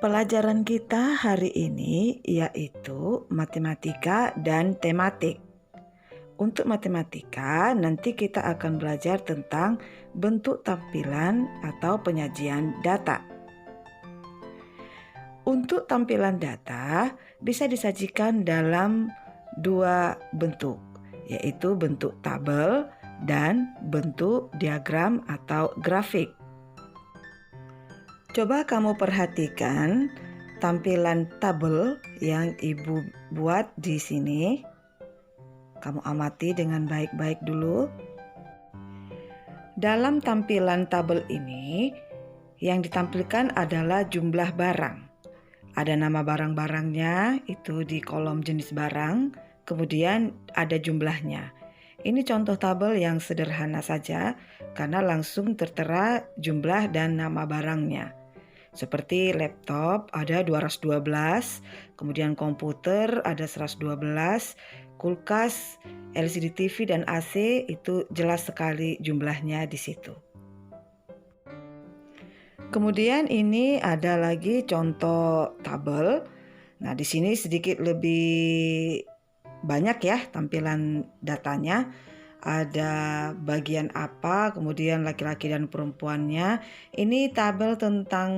Pelajaran kita hari ini yaitu matematika dan tematik. Untuk matematika, nanti kita akan belajar tentang bentuk tampilan atau penyajian data. Untuk tampilan data bisa disajikan dalam dua bentuk, yaitu bentuk tabel dan bentuk diagram atau grafik. Coba kamu perhatikan tampilan tabel yang Ibu buat di sini. Kamu amati dengan baik-baik dulu. Dalam tampilan tabel ini, yang ditampilkan adalah jumlah barang. Ada nama barang-barangnya, itu di kolom jenis barang, kemudian ada jumlahnya. Ini contoh tabel yang sederhana saja, karena langsung tertera jumlah dan nama barangnya. Seperti laptop ada 212, kemudian komputer ada 112, kulkas, LCD TV dan AC itu jelas sekali jumlahnya di situ. Kemudian ini ada lagi contoh tabel. Nah, di sini sedikit lebih banyak ya tampilan datanya. Ada bagian apa, kemudian laki-laki dan perempuannya. Ini tabel tentang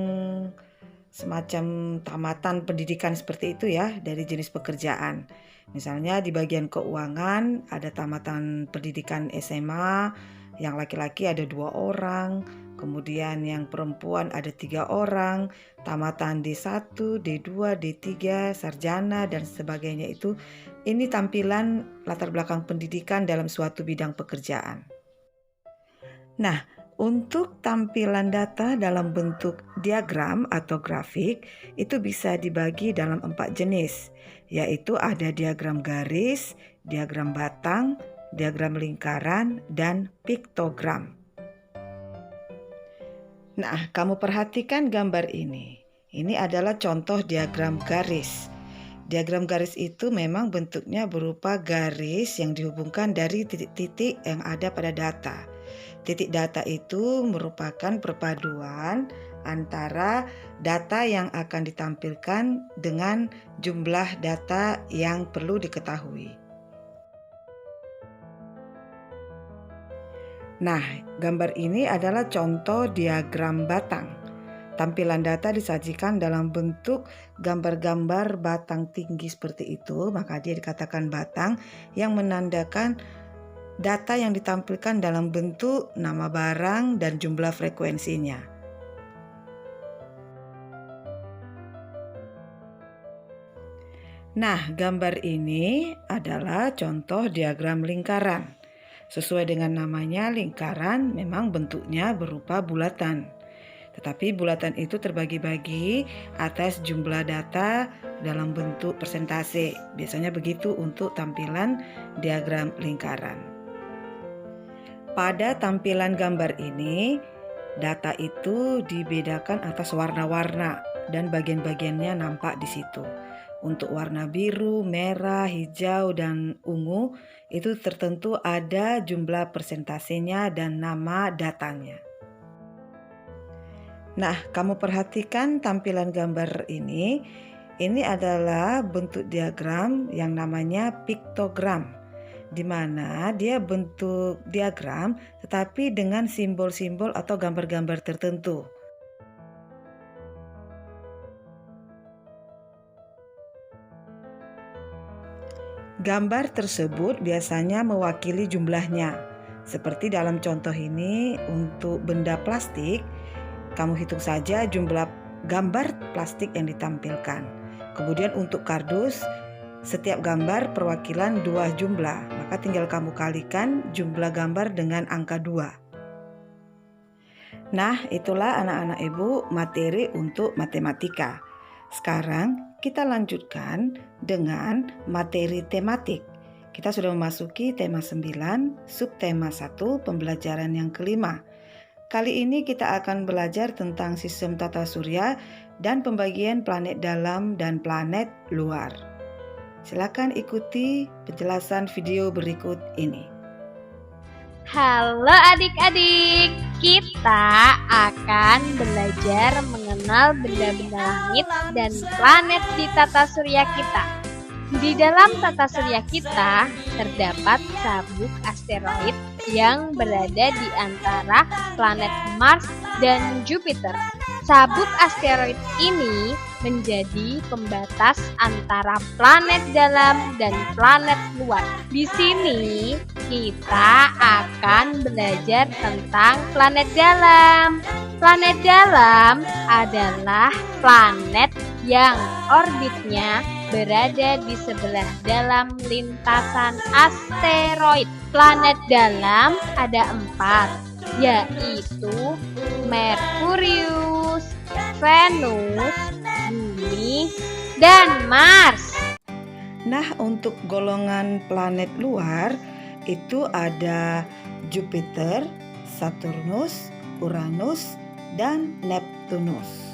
semacam tamatan pendidikan seperti itu ya, dari jenis pekerjaan. Misalnya di bagian keuangan ada tamatan pendidikan SMA, yang laki-laki ada 2 orang, kemudian yang perempuan ada 3 orang, tamatan D1, D2, D3, sarjana dan sebagainya itu. Ini tampilan latar belakang pendidikan dalam suatu bidang pekerjaan. Nah, untuk tampilan data dalam bentuk diagram atau grafik itu bisa dibagi dalam 4 jenis, yaitu ada diagram garis, diagram batang, diagram lingkaran, dan piktogram. Nah, kamu perhatikan gambar ini. Ini adalah contoh diagram garis. Diagram garis itu memang bentuknya berupa garis yang dihubungkan dari titik-titik yang ada pada data. Titik data itu merupakan perpaduan antara data yang akan ditampilkan dengan jumlah data yang perlu diketahui. Nah, gambar ini adalah contoh diagram batang. Tampilan data disajikan dalam bentuk gambar-gambar batang tinggi seperti itu, maka dia dikatakan batang yang menandakan data yang ditampilkan dalam bentuk nama barang dan jumlah frekuensinya. Nah, gambar ini adalah contoh diagram lingkaran. Sesuai dengan namanya, lingkaran memang bentuknya berupa bulatan. Tetapi bulatan itu terbagi-bagi atas jumlah data dalam bentuk persentase. Biasanya begitu untuk tampilan diagram lingkaran. Pada tampilan gambar ini, data itu dibedakan atas warna-warna dan bagian-bagiannya nampak di situ. Untuk warna biru, merah, hijau, dan ungu itu tertentu ada jumlah persentasenya dan nama datanya. Nah, kamu perhatikan tampilan gambar ini. Ini adalah bentuk diagram yang namanya piktogram, di mana dia bentuk diagram tetapi dengan simbol-simbol atau gambar-gambar tertentu. Gambar tersebut biasanya mewakili jumlahnya. Seperti dalam contoh ini, untuk benda plastik, kamu hitung saja jumlah gambar plastik yang ditampilkan. Kemudian untuk kardus, setiap gambar perwakilan 2 jumlah, maka tinggal kamu kalikan jumlah gambar dengan angka 2. Nah, itulah anak-anak Ibu materi untuk matematika. Sekarang kita lanjutkan dengan materi tematik. Kita sudah memasuki tema 9, subtema 1, pembelajaran yang kelima. Kali ini kita akan belajar tentang sistem tata surya dan pembagian planet dalam dan planet luar. Silakan ikuti penjelasan video berikut ini. Halo adik-adik, Kita akan belajar mengenal benda-benda langit dan planet di tata surya kita. Di dalam tata surya kita terdapat sabuk asteroid yang berada di antara planet Mars dan Jupiter. Sabuk asteroid ini menjadi pembatas antara planet dalam dan planet luar. Di sini kita akan belajar tentang planet dalam. Planet dalam adalah planet yang orbitnya berada di sebelah dalam lintasan asteroid. Planet dalam ada 4, yaitu Merkurius, Venus, Bumi, dan Mars. Nah, untuk golongan planet luar itu ada Jupiter, Saturnus, Uranus, dan Neptunus.